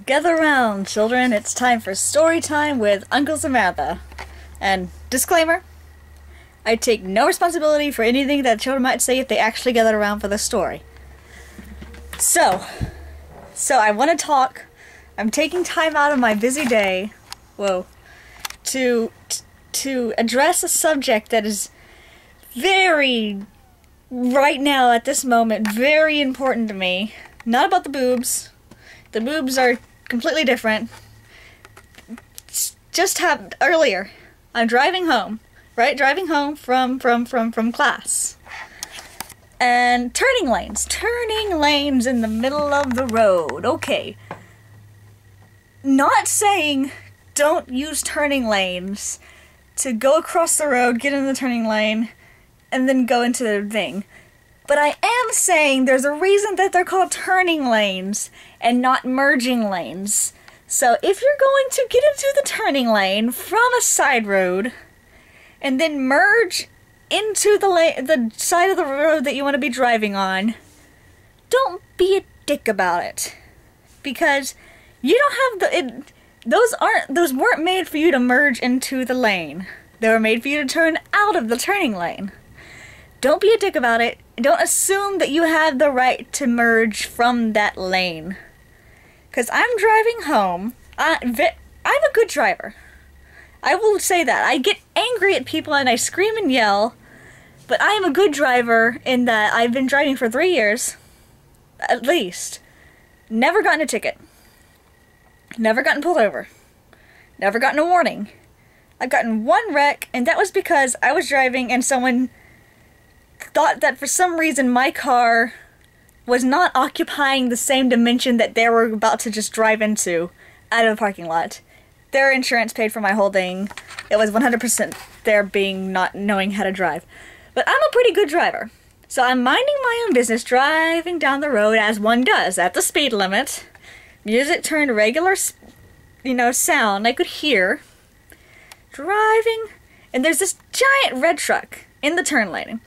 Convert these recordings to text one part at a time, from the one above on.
Gather round, children. It's time for story time with Uncle Samantha. And disclaimer, I take no responsibility for anything that children might say if they actually gather around for the story. So I want to talk. I'm taking time out of my busy day, to address a subject that is very, right now at this moment, very important to me. Not about the boobs. The boobs are completely different. Just happened earlier. I'm driving home, right? Driving home from class. And turning lanes in the middle of the road. Okay. Not saying don't use turning lanes to go across the road, get in the turning lane, and then go into the thing. But I am saying there's a reason that they're called turning lanes and not merging lanes. So if you're going to get into the turning lane from a side road and then merge into the side of the road that you want to be driving on, don't be a dick about it. Because you don't have those weren't made for you to merge into the lane. They were made for you to turn out of the turning lane. Don't be a dick about it. Don't assume that you have the right to merge from that lane. Because I'm driving home. I'm a good driver. I will say that. I get angry at people and I scream and yell. But I am a good driver in that I've been driving for 3 years. At least. Never gotten a ticket. Never gotten pulled over. Never gotten a warning. I've gotten one wreck, and that was because I was driving and someone thought that for some reason my car was not occupying the same dimension that they were about to just drive into out of the parking lot. Their insurance paid for my whole thing. It was 100% their being not knowing how to drive. But I'm a pretty good driver. So I'm minding my own business, driving down the road as one does, at the speed limit. Music turned regular, sound I could hear. Driving, and there's this giant red truck in the turn lane.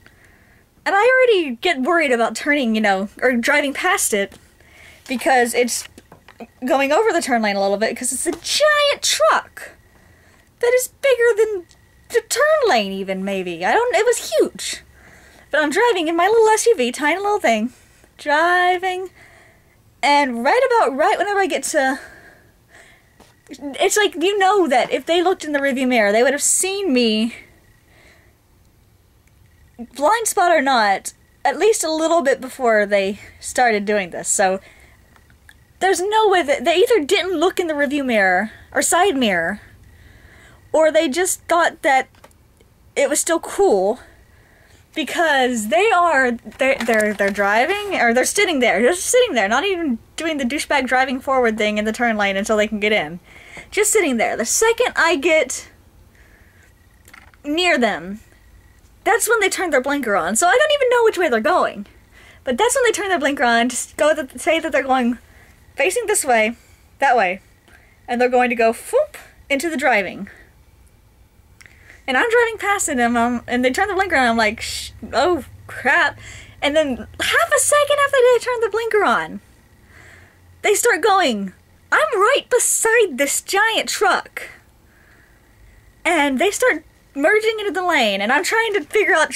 And I already get worried about turning, or driving past it, because it's going over the turn lane a little bit, because it's a giant truck that is bigger than the turn lane even, maybe. It was huge. But I'm driving in my little SUV, tiny little thing, driving, and right whenever I get to, it's like, that if they looked in the rearview mirror, they would have seen me, blind spot or not, at least a little bit before they started doing this. So there's no way that they either didn't look in the rearview mirror or side mirror, or they just thought that it was still cool, because they're driving, or they're sitting there, just sitting there, not even doing the douchebag driving forward thing in the turn lane until they can get in. Just sitting there. The second I get near them, that's when they turn their blinker on. So I don't even know which way they're going. But that's when they turn their blinker on to say that they're going facing this way, that way. And they're going to go whoop into the driving. And I'm driving past them, and they turn the blinker on, I'm like, oh crap. And then half a second after they turn the blinker on, they start going. I'm right beside this giant truck. And they start merging into the lane, and I'm trying to figure out,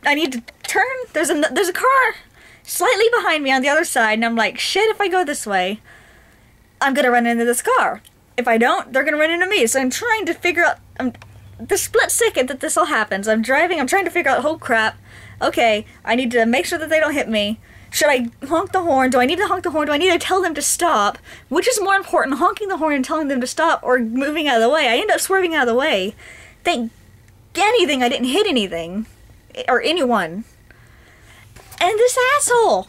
I need to turn? There's a car slightly behind me on the other side, and I'm like, shit, if I go this way, I'm gonna run into this car. If I don't, they're gonna run into me. So I'm trying to figure out, the split second that this all happens, I'm driving, I'm trying to figure out, oh crap, okay, I need to make sure that they don't hit me. Should I honk the horn? Do I need to honk the horn? Do I need to tell them to stop? Which is more important, honking the horn and telling them to stop, or moving out of the way? I end up swerving out of the way. Thank anything I didn't hit anything, or anyone. And this asshole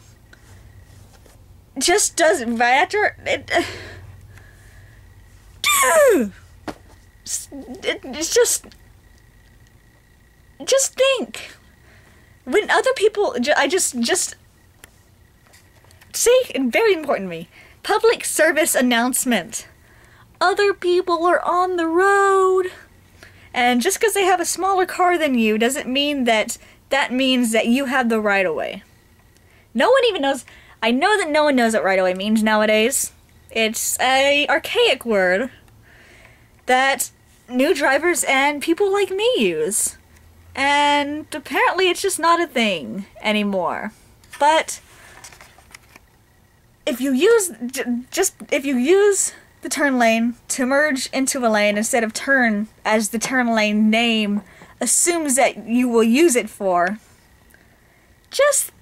just does right after it. It's just think when other people. I just see, very important to me. Public service announcement. Other people are on the road. And just because they have a smaller car than you doesn't mean that means that you have the right of way. No one even knows. I know that no one knows what right of way means nowadays. It's a archaic word that new drivers and people like me use. And apparently it's just not a thing anymore. But if you use if you use the turn lane to merge into a lane instead of turn as the turn lane name assumes that you will use it for, just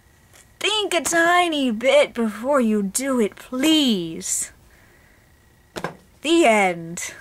think a tiny bit before you do it, please. The end.